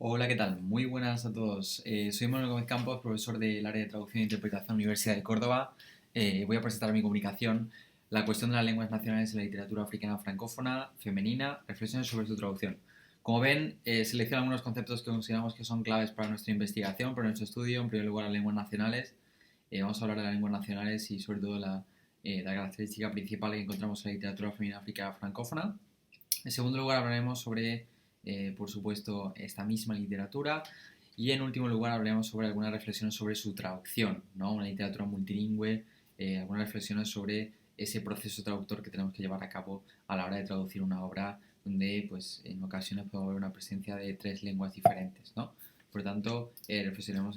Hola, ¿qué tal? Muy buenas a todos. Soy Manuel Gómez Campos, profesor del área de traducción e interpretación Universidad de Córdoba. Voy a presentar mi comunicación, la cuestión de las lenguas nacionales en la literatura africana francófona, femenina, reflexiones sobre su traducción. Como ven, selecciono algunos conceptos que consideramos que son claves para nuestra investigación, para nuestro estudio. En primer lugar, las lenguas nacionales. Vamos a hablar de las lenguas nacionales y sobre todo la característica principal que encontramos en la literatura femenina africana francófona. En segundo lugar, hablaremos sobre, por supuesto, esta misma literatura. Y en último lugar, hablaremos sobre algunas reflexiones sobre su traducción, ¿no? Una literatura multilingüe, algunas reflexiones sobre ese proceso traductor que tenemos que llevar a cabo a la hora de traducir una obra donde, pues, en ocasiones puede haber una presencia de tres lenguas diferentes, ¿no? Por lo tanto, reflexionemos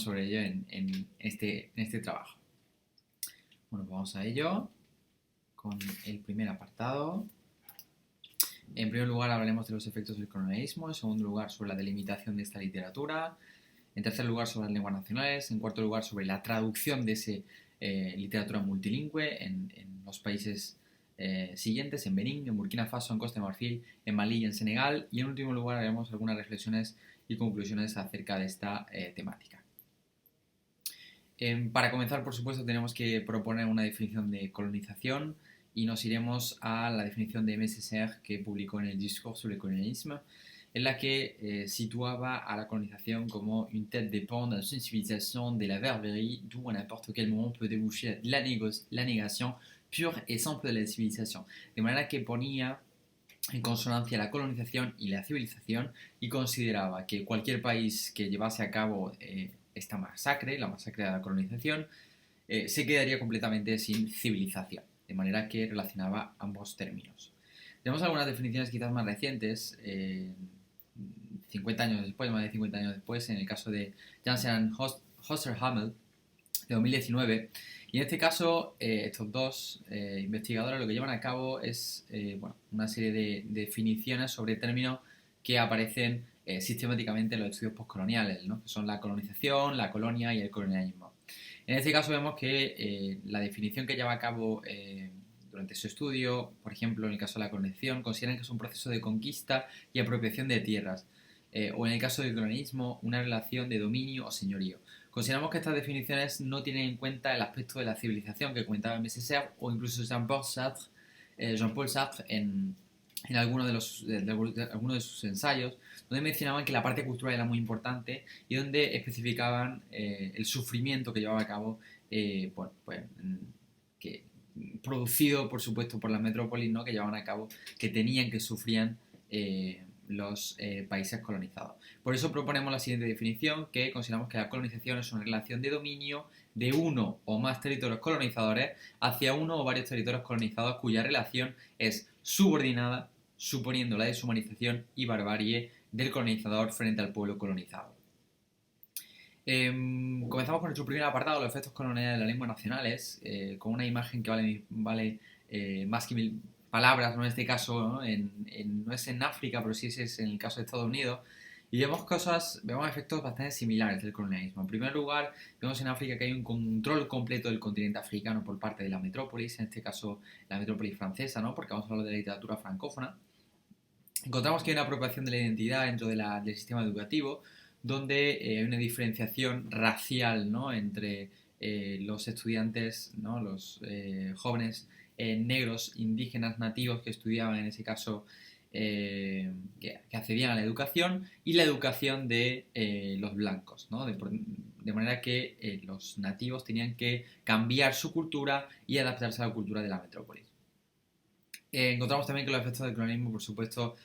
sobre ello en este trabajo. Bueno, vamos a ello con el primer apartado. En primer lugar, hablaremos de los efectos del colonialismo. En segundo lugar, sobre la delimitación de esta literatura. En tercer lugar, sobre las lenguas nacionales. En cuarto lugar, sobre la traducción de esa literatura multilingüe en los países siguientes, en Benín, en Burkina Faso, en Costa de Marfil, en Malí y en Senegal. Y en último lugar, haremos algunas reflexiones y conclusiones acerca de esta temática. Para comenzar, por supuesto, tenemos que proponer una definición de colonización y nos iremos a la definición de Messager que publicó en el Discours sur le colonialisme, en la que situaba a la colonización como une tête dépend dans une civilisation de la verberie, d'où à n'importe quel moment peut déboucher la négation pure et simple de la civilisation. De manera que ponía en consonancia la colonización y la civilización y consideraba que cualquier país que llevase a cabo esta masacre, la masacre de la colonización, se quedaría completamente sin civilización, de manera que relacionaba ambos términos. Tenemos algunas definiciones quizás más recientes, 50 años después, más de 50 años después, en el caso de Janssen Husserl-Hummel, de 2019. Y en este caso, estos dos investigadores lo que llevan a cabo es una serie de definiciones sobre términos que aparecen sistemáticamente en los estudios postcoloniales, ¿no? Que son la colonización, la colonia y el colonialismo. En este caso vemos que la definición que lleva a cabo durante su estudio, por ejemplo, en el caso de la colonización, consideran que es un proceso de conquista y apropiación de tierras, o en el caso del colonialismo, una relación de dominio o señorío. Consideramos que estas definiciones no tienen en cuenta el aspecto de la civilización que comentaba Messager o incluso Jean-Paul Sartre en algunos de sus ensayos, donde mencionaban que la parte cultural era muy importante y donde especificaban el sufrimiento que llevaba a cabo, que, producido por supuesto por las metrópolis, ¿no? Que llevaban a cabo, que tenían, que sufrían los países colonizados. Por eso proponemos la siguiente definición, que consideramos que la colonización es una relación de dominio de uno o más territorios colonizadores hacia uno o varios territorios colonizados cuya relación es subordinada, suponiendo la deshumanización y barbarie del colonizador frente al pueblo colonizado. Comenzamos con nuestro primer apartado, los efectos coloniales de las lenguas nacionales, con una imagen que vale más que mil palabras, ¿no? En este caso, ¿no? No es en África, pero sí es en el caso de Estados Unidos. Y vemos efectos bastante similares del colonialismo. En primer lugar, vemos en África que hay un control completo del continente africano por parte de la metrópolis, en este caso la metrópolis francesa, ¿no? Porque vamos a hablar de la literatura francófona. Encontramos que hay una apropiación de la identidad dentro del sistema educativo, donde hay una diferenciación racial, ¿no? Entre los estudiantes, ¿no? Los jóvenes negros, indígenas, nativos que estudiaban en ese caso, que accedían a la educación, y la educación de los blancos, ¿no? De manera que los nativos tenían que cambiar su cultura y adaptarse a la cultura de la metrópolis. Encontramos también que los efectos del colonialismo, por supuesto,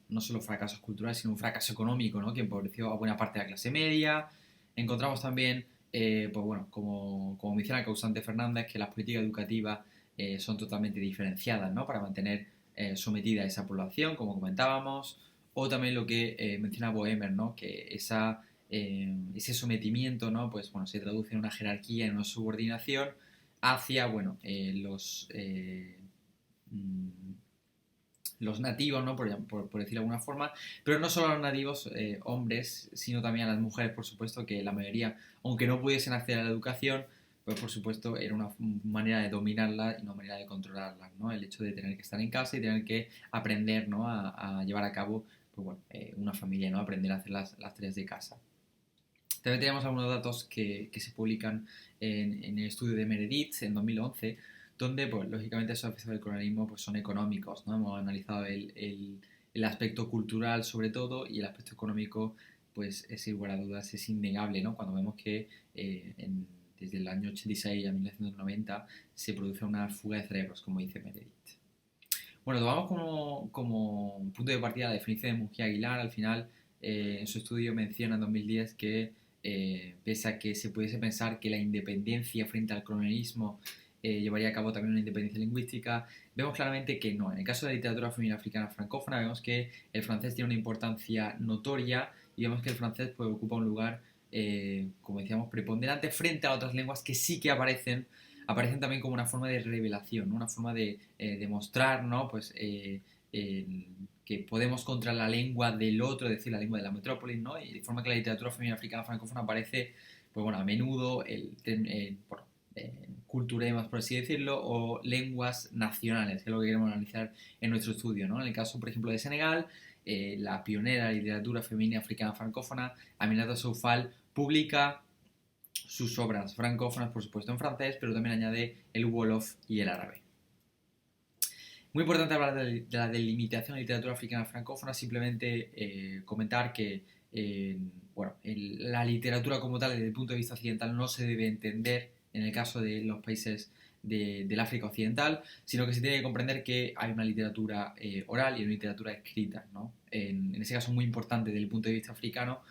no solo fracasos culturales, sino un fracaso económico, ¿no? Que empobreció a buena parte de la clase media. Encontramos también, como menciona el causante Fernández, que las políticas educativas son totalmente diferenciadas, ¿no? Para mantener sometida a esa población, como comentábamos. O también lo que menciona Boehmer, ¿no? Que ese sometimiento, ¿no? Pues bueno, se traduce en una jerarquía, en una subordinación hacia, los nativos, ¿no? Por decirlo de alguna forma, pero no solo a los nativos hombres, sino también a las mujeres, por supuesto, que la mayoría, aunque no pudiesen acceder a la educación, pues por supuesto era una manera de dominarlas y una manera de controlarlas, ¿no? El hecho de tener que estar en casa y tener que aprender, ¿no? A llevar a cabo pues bueno, una familia, ¿no? Aprender a hacer las tareas de casa. También tenemos algunos datos que se publican en el estudio de Meredith en 2011, donde, pues, lógicamente, esos efectos del colonialismo pues, son económicos, ¿no? Hemos analizado el aspecto cultural, sobre todo, y el aspecto económico, pues, es sin lugar a dudas, es innegable, ¿no? Cuando vemos que desde el año 86 a 1990 se produce una fuga de cerebros, como dice Meredith. Bueno, tomamos como punto de partida la definición de Mujía Aguilar. Al final, en su estudio menciona en 2010 que, pese a que se pudiese pensar que la independencia frente al colonialismo llevaría a cabo también una independencia lingüística, vemos claramente que no. En el caso de la literatura femenina africana francófona, vemos que el francés tiene una importancia notoria y vemos que el francés pues, ocupa un lugar, como decíamos, preponderante frente a otras lenguas que sí que aparecen también como una forma de revelación, ¿no? Una forma de demostrar, ¿no? Pues, que podemos contra la lengua del otro, es decir, la lengua de la metrópolis, ¿no? Y de forma que la literatura femenina africana francófona aparece, pues bueno, a menudo bueno, culturemas, por así decirlo, o lenguas nacionales, que es lo que queremos analizar en nuestro estudio, ¿no? En el caso, por ejemplo, de Senegal, la pionera de literatura femenina africana francófona, Aminata Soufal, publica sus obras francófonas, por supuesto, en francés, pero también añade el wolof y el árabe. Muy importante hablar de la delimitación de literatura africana francófona, simplemente comentar que bueno, la literatura como tal desde el punto de vista occidental no se debe entender en el caso de los países del África Occidental, sino que se tiene que comprender que hay una literatura oral y una literatura escrita, ¿no? En ese caso muy importante desde el punto de vista africano,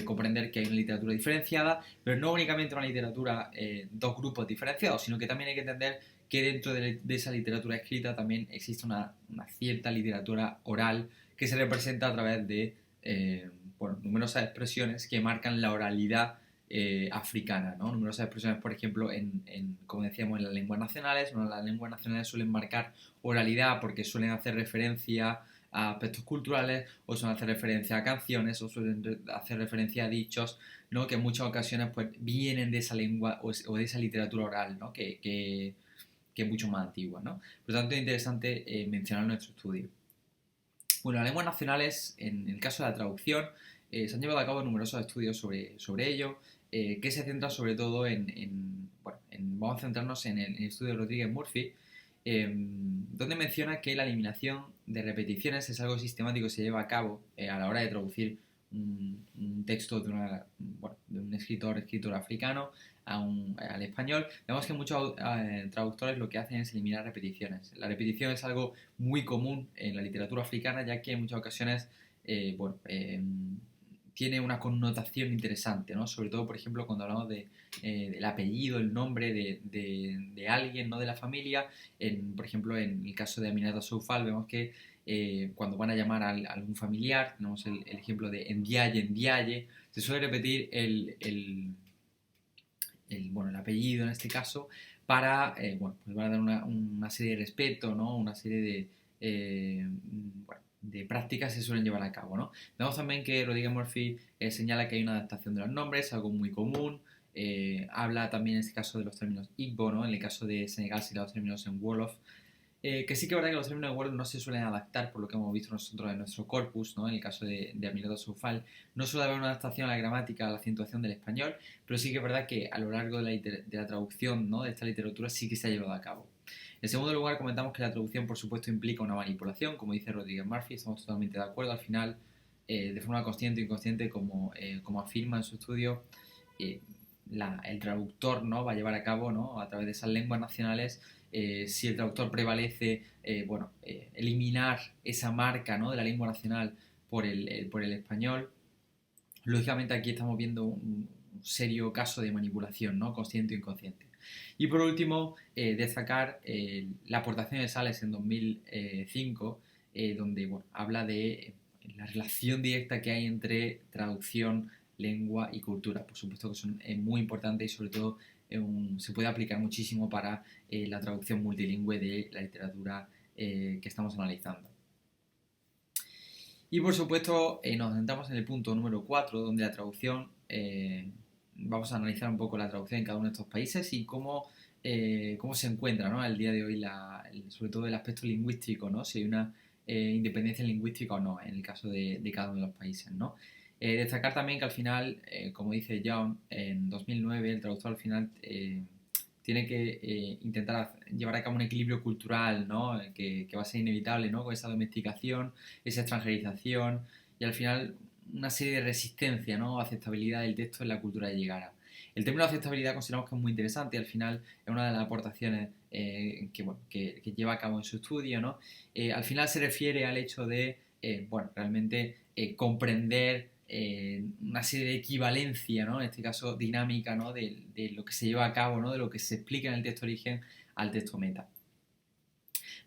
comprender que hay una literatura diferenciada, pero no únicamente una literatura, dos grupos diferenciados, sino que también hay que entender que dentro de esa literatura escrita también existe una cierta literatura oral que se representa a través de bueno, numerosas expresiones que marcan la oralidad africana, ¿no? Numerosas expresiones, por ejemplo, como decíamos, en las lenguas nacionales. ¿No? Las lenguas nacionales suelen marcar oralidad porque suelen hacer referencia a aspectos culturales, o suelen hacer referencia a canciones, o suelen hacer referencia a dichos, ¿no? Que en muchas ocasiones pues, vienen de esa lengua o de esa literatura oral, ¿no? que es mucho más antigua, ¿no? Por lo tanto, es interesante mencionar nuestro estudio. Bueno, las lenguas nacionales, en el caso de la traducción, se han llevado a cabo numerosos estudios sobre ello, que se centran sobre todo bueno, vamos a centrarnos en el estudio de Rodríguez Murphy, donde menciona que la eliminación de repeticiones es algo sistemático que se lleva a cabo a la hora de traducir un texto bueno, de un escritor africano al español. Vemos que muchos traductores lo que hacen es eliminar repeticiones. La repetición es algo muy común en la literatura africana, ya que en muchas ocasiones bueno, tiene una connotación interesante, ¿no? Sobre todo, por ejemplo, cuando hablamos del apellido, el nombre de alguien, ¿no? De la familia. Por ejemplo, en el caso de Aminata Soufal, vemos que cuando van a llamar a algún familiar, tenemos el ejemplo de Ndiaye, Ndiaye, se suele repetir bueno, el apellido en este caso, para, bueno, pues van a dar una serie de respeto, ¿no? Una serie bueno, de prácticas que se suelen llevar a cabo, ¿no? Vemos también que Rodríguez Murphy señala que hay una adaptación de los nombres, algo muy común. Habla también en este caso de los términos Igbo, ¿no? En el caso de Senegal serían los términos en Wolof. Que sí que es verdad que los términos de Word no se suelen adaptar por lo que hemos visto nosotros en nuestro corpus, ¿no? En el caso de Aminata Soufal, no suele haber una adaptación a la gramática, a la acentuación del español, pero sí que es verdad que a lo largo de la traducción, ¿no? De esta literatura sí que se ha llevado a cabo. En segundo lugar, comentamos que la traducción, por supuesto, implica una manipulación, como dice Rodríguez Murphy, estamos totalmente de acuerdo. Al final, de forma consciente o inconsciente, como afirma en su estudio, el traductor, ¿no? Va a llevar a cabo, ¿no? A través de esas lenguas nacionales, si el traductor prevalece, bueno, eliminar esa marca, ¿no? De la lengua nacional por el español. Lógicamente aquí estamos viendo un serio caso de manipulación, ¿no? Consciente o inconsciente. Y por último, destacar la aportación de Sales en 2005, donde bueno, habla de la relación directa que hay entre traducción, lengua y cultura. Por supuesto que son muy importantes y sobre todo se puede aplicar muchísimo para la traducción multilingüe de la literatura que estamos analizando. Y por supuesto nos centramos en el punto número 4, donde la traducción, vamos a analizar un poco la traducción en cada uno de estos países y cómo se encuentra, ¿no? Al día de hoy, sobre todo el aspecto lingüístico, ¿no? Si hay una independencia lingüística o no, en el caso de cada uno de los países, ¿no? Destacar también que al final, como dice John, en 2009 el traductor al final tiene que intentar llevar a cabo un equilibrio cultural, ¿no? Que va a ser inevitable, ¿no? Con esa domesticación, esa extranjerización y al final una serie de resistencia, ¿no? Aceptabilidad del texto en la cultura de llegada. El término de aceptabilidad consideramos que es muy interesante y al final es una de las aportaciones que lleva a cabo en su estudio, ¿no? Al final se refiere al hecho de, realmente comprender una serie de equivalencia, ¿no? En este caso dinámica, ¿no? De lo que se lleva a cabo, ¿no? De lo que se explica en el texto origen al texto meta.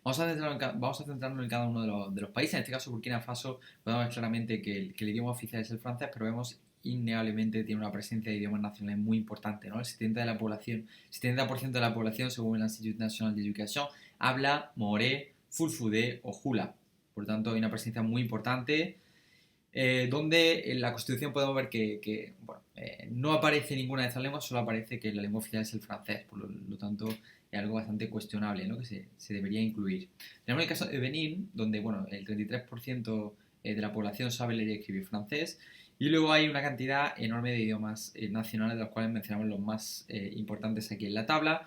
Vamos a centrarnos en cada uno de los países. En este caso, Burkina Faso, podemos ver claramente que el idioma oficial es el francés, pero vemos innegablemente tiene una presencia de idiomas nacionales muy importante, ¿no? El 70% de la población, según el Institut National d'Education, habla moré, fulfudé o jula. Por lo tanto, hay una presencia muy importante donde en la Constitución podemos ver que no aparece ninguna de estas lenguas, solo aparece que la lengua oficial es el francés, por lo tanto es algo bastante cuestionable, ¿no? Que se debería incluir. Tenemos el caso de Benín, donde el 33% de la población sabe leer y escribir francés, y luego hay una cantidad enorme de idiomas nacionales, de los cuales mencionamos los más importantes aquí en la tabla.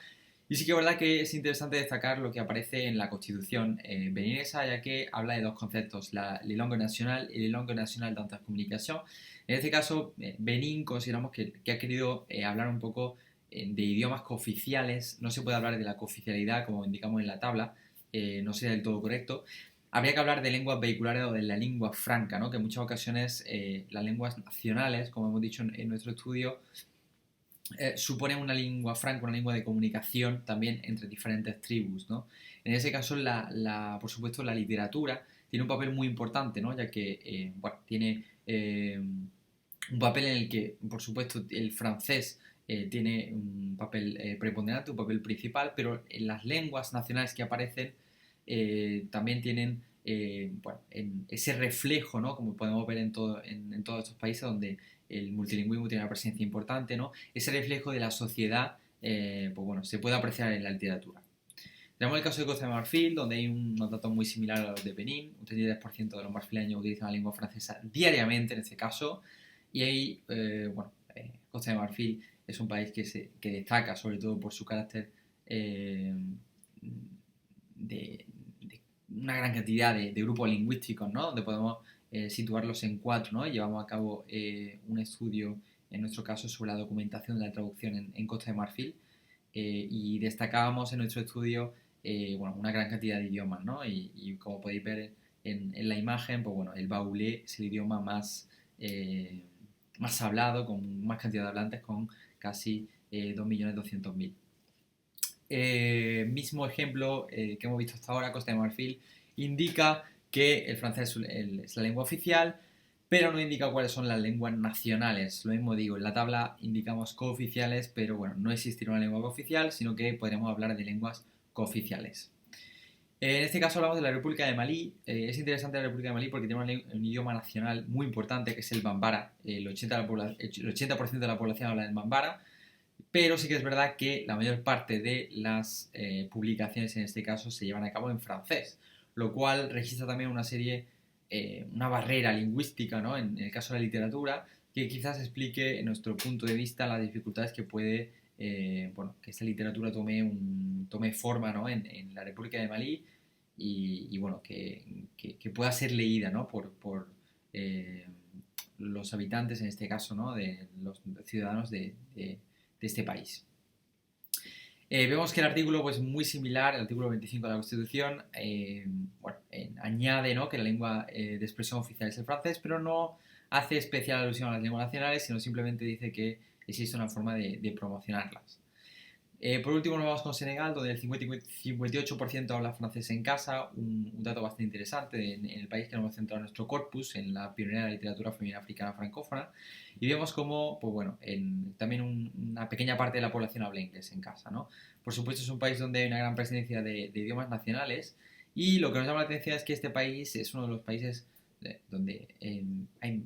Y sí que es verdad que es interesante destacar lo que aparece en la Constitución beninesa, ya que habla de dos conceptos, les langues nationales y les langues nationales d'intercommunication. En este caso, Benín consideramos que ha querido hablar un poco de idiomas cooficiales. No se puede hablar de la cooficialidad, como indicamos en la tabla, no sería del todo correcto. Habría que hablar de lenguas vehiculares o de la lengua franca, ¿no? Que en muchas ocasiones las lenguas nacionales, como hemos dicho en nuestro estudio, supone una lengua franca, una lengua de comunicación también entre diferentes tribus, ¿no? En ese caso, por supuesto, la literatura tiene un papel muy importante, ¿no? Ya que tiene un papel en el que, por supuesto, el francés tiene un papel preponderante, un papel principal, pero en las lenguas nacionales que aparecen también tienen en ese reflejo, ¿no? Como podemos ver en todos estos países donde el multilingüismo tiene una presencia importante, ¿no? Ese reflejo de la sociedad, se puede apreciar en la literatura. Tenemos el caso de Costa de Marfil, donde hay unos datos muy similares a los de Benín. Un 33% de los marfileños utilizan la lengua francesa diariamente, en este caso. Y ahí, Costa de Marfil es un país que destaca, sobre todo por su carácter de una gran cantidad de grupos lingüísticos, ¿no? Donde podemos situarlos en cuatro, ¿no? Llevamos a cabo un estudio, en nuestro caso, sobre la documentación de la traducción en Costa de Marfil y destacábamos en nuestro estudio una gran cantidad de idiomas, ¿no? Y como podéis ver en la imagen, el baoulé es el idioma más hablado, con más cantidad de hablantes, con casi 2.200.000. Mismo ejemplo que hemos visto hasta ahora, Costa de Marfil indica que el francés es la lengua oficial, pero no indica cuáles son las lenguas nacionales. Lo mismo digo, en la tabla indicamos cooficiales, pero no existirá una lengua cooficial, sino que podremos hablar de lenguas cooficiales. En este caso hablamos de la República de Malí. Es interesante la República de Malí porque tiene un idioma nacional muy importante que es el bambara. El 80% de la población habla el bambara, pero sí que es verdad que la mayor parte de las publicaciones en este caso se llevan a cabo en francés, lo cual registra también una barrera lingüística, ¿no? En el caso de la literatura, que quizás explique, en nuestro punto de vista, las dificultades que puede que esta literatura tome forma, ¿no? en la República de Malí y que pueda ser leída, ¿no? por los habitantes, en este caso, ¿no? De los ciudadanos de este país. Vemos que el artículo es muy similar, el artículo 25 de la Constitución, añade, ¿no? que la lengua de expresión oficial es el francés, pero no hace especial alusión a las lenguas nacionales, sino simplemente dice que existe una forma de promocionarlas. Por último nos vamos con Senegal, donde el 58% habla francés en casa, un dato bastante interesante en el país que nos hemos centrado en nuestro corpus, en la pionera de la literatura femenina africana francófona, y vemos como también una pequeña parte de la población habla inglés en casa, ¿no? Por supuesto es un país donde hay una gran presencia de idiomas nacionales, y lo que nos llama la atención es que este país es uno de los países donde hay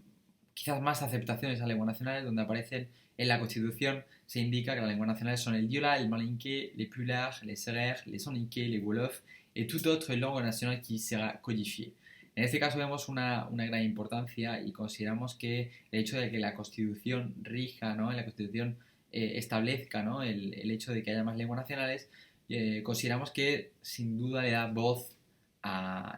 quizás más aceptaciones a lenguas nacionales, donde aparecen en la Constitución se indica que las lenguas nacionales son el diola, el malinké, les pulaars, les sérères, les soninké, les wolof et toute autre langue nationale qui sera codifiée. En este caso vemos una gran importancia y consideramos que el hecho de que la Constitución rija, ¿no? La Constitución establezca, ¿no? el hecho de que haya más lenguas nacionales, consideramos que sin duda le da voz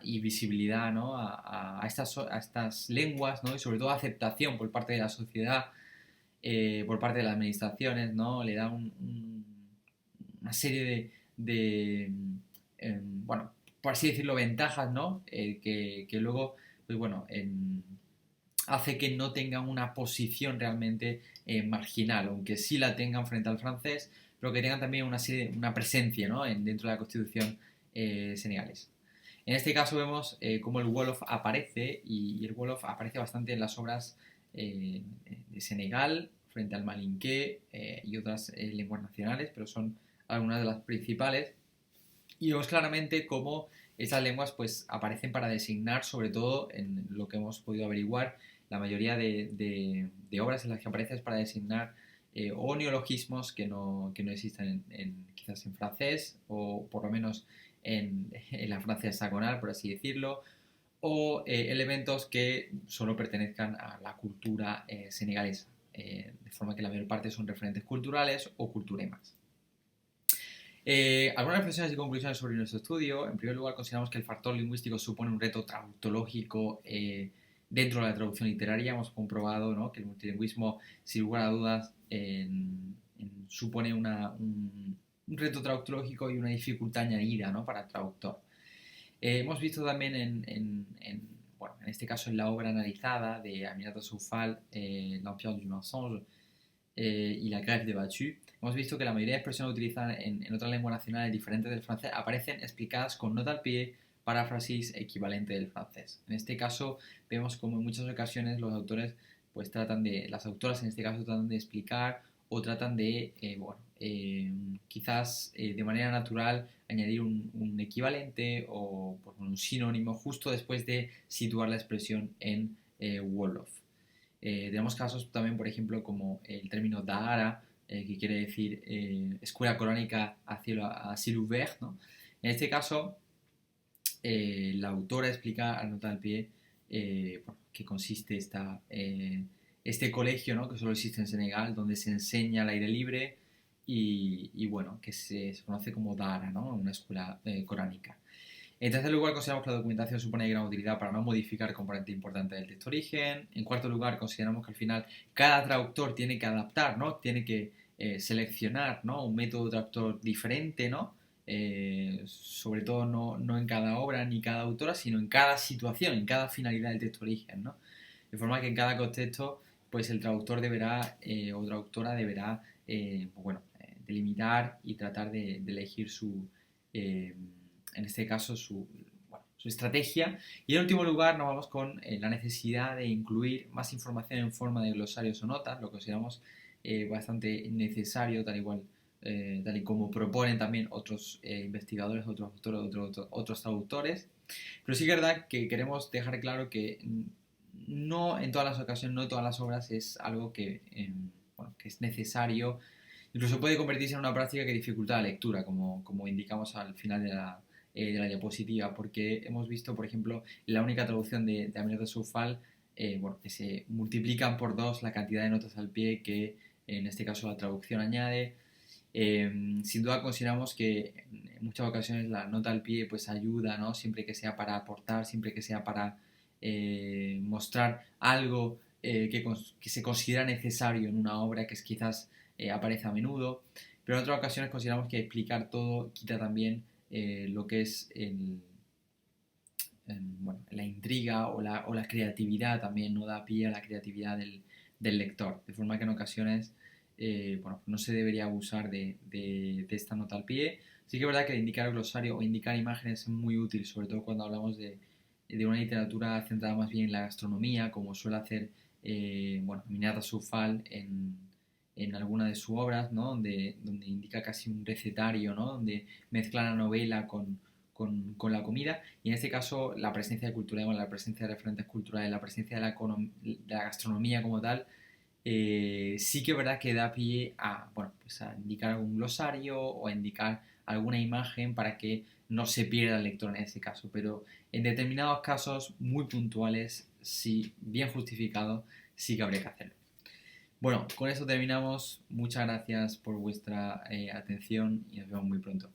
y visibilidad, ¿no? a estas lenguas, ¿no? Y sobre todo aceptación por parte de la sociedad, por parte de las administraciones, ¿no? Le da una serie bueno, por así decirlo, ventajas, ¿no? Que luego, pues bueno, hace que no tengan una posición realmente marginal, aunque sí la tengan frente al francés, pero que tengan también una presencia, ¿no? Dentro de la Constitución senegalesa. En este caso vemos cómo el Wolof aparece, y el Wolof aparece bastante en las obras de Senegal, frente al malinqué y otras lenguas nacionales, pero son algunas de las principales. Y vemos claramente cómo esas lenguas pues aparecen para designar, sobre todo en lo que hemos podido averiguar, la mayoría de obras en las que aparece es para designar o neologismos que no existen quizás en francés, o por lo menos en la Francia hexagonal, por así decirlo, o elementos que solo pertenezcan a la cultura senegalesa, de forma que la mayor parte son referentes culturales o culturemas. Algunas reflexiones y conclusiones sobre nuestro estudio. En primer lugar, consideramos que el factor lingüístico supone un reto tautológico dentro de la traducción literaria. Hemos comprobado, ¿no?, que el multilingüismo, sin lugar a dudas, supone un reto tautológico y una dificultad añadida, ¿no?, para el traductor. Hemos visto también bueno, en este caso en la obra analizada de Aminata Soufal, L'Empire du Mensonge, y la greffe de Battu, hemos visto que la mayoría de expresiones utilizadas en otras lenguas nacionales diferentes del francés aparecen explicadas con nota al pie, paráfrasis equivalente del francés. En este caso vemos como en muchas ocasiones los autores pues las autoras en este caso tratan de explicar o tratan de, quizás de manera natural añadir un equivalente o pues, un sinónimo justo después de situar la expresión en Wolof. Tenemos casos también, por ejemplo, como el término Dahara, que quiere decir escuela coránica a cielo ouvert, ¿no? En este caso, la autora explica al nota al pie qué consiste este colegio, ¿no?, que solo existe en Senegal, donde se enseña al aire libre y bueno, que se conoce como Dahara, ¿no?, una escuela coránica. En tercer lugar, consideramos que la documentación supone de gran utilidad para no modificar el componente importante del texto origen. En cuarto lugar, consideramos que al final cada traductor tiene que adaptar, ¿no?, tiene que seleccionar, ¿no?, un método traductor diferente, ¿no?, sobre todo no en cada obra ni cada autora, sino en cada situación, en cada finalidad del texto origen, ¿no? De forma que en cada contexto, pues el traductor deberá o traductora deberá, delimitar y tratar de elegir en este caso su estrategia. Y en último lugar nos vamos con la necesidad de incluir más información en forma de glosarios o notas, lo consideramos bastante necesario, tal y como proponen también otros investigadores, otros autores, otros traductores. Pero sí que es verdad que queremos dejar claro que no en todas las ocasiones, no en todas las obras es algo que es necesario. Incluso puede convertirse en una práctica que dificulta la lectura, como indicamos al final de la diapositiva, porque hemos visto, por ejemplo, la única traducción de Aminata Soufal, que se multiplican por dos la cantidad de notas al pie que en este caso la traducción añade. Sin duda consideramos que en muchas ocasiones la nota al pie pues ayuda, ¿no?, siempre que sea para aportar, siempre que sea para mostrar algo que se considera necesario en una obra que quizás aparece a menudo, pero en otras ocasiones consideramos que explicar todo quita también lo que es la intriga o la creatividad, también no da pie a la creatividad del lector, de forma que en ocasiones no se debería abusar de esta nota al pie. Sí que es verdad que indicar el glosario o indicar imágenes es muy útil, sobre todo cuando hablamos de una literatura centrada más bien en la gastronomía, como suele hacer Aminata Soufal en alguna de sus obras, ¿no?, donde indica casi un recetario, ¿no?, donde mezcla la novela con la comida, y en este caso la presencia de cultura, la presencia de referentes culturales, la presencia de la gastronomía como tal, sí que es verdad que da pie a indicar algún glosario o a indicar alguna imagen para que no se pierda el lector en ese caso, pero en determinados casos muy puntuales, si bien justificado, sí que habría que hacerlo. Bueno, con eso terminamos. Muchas gracias por vuestra atención y nos vemos muy pronto.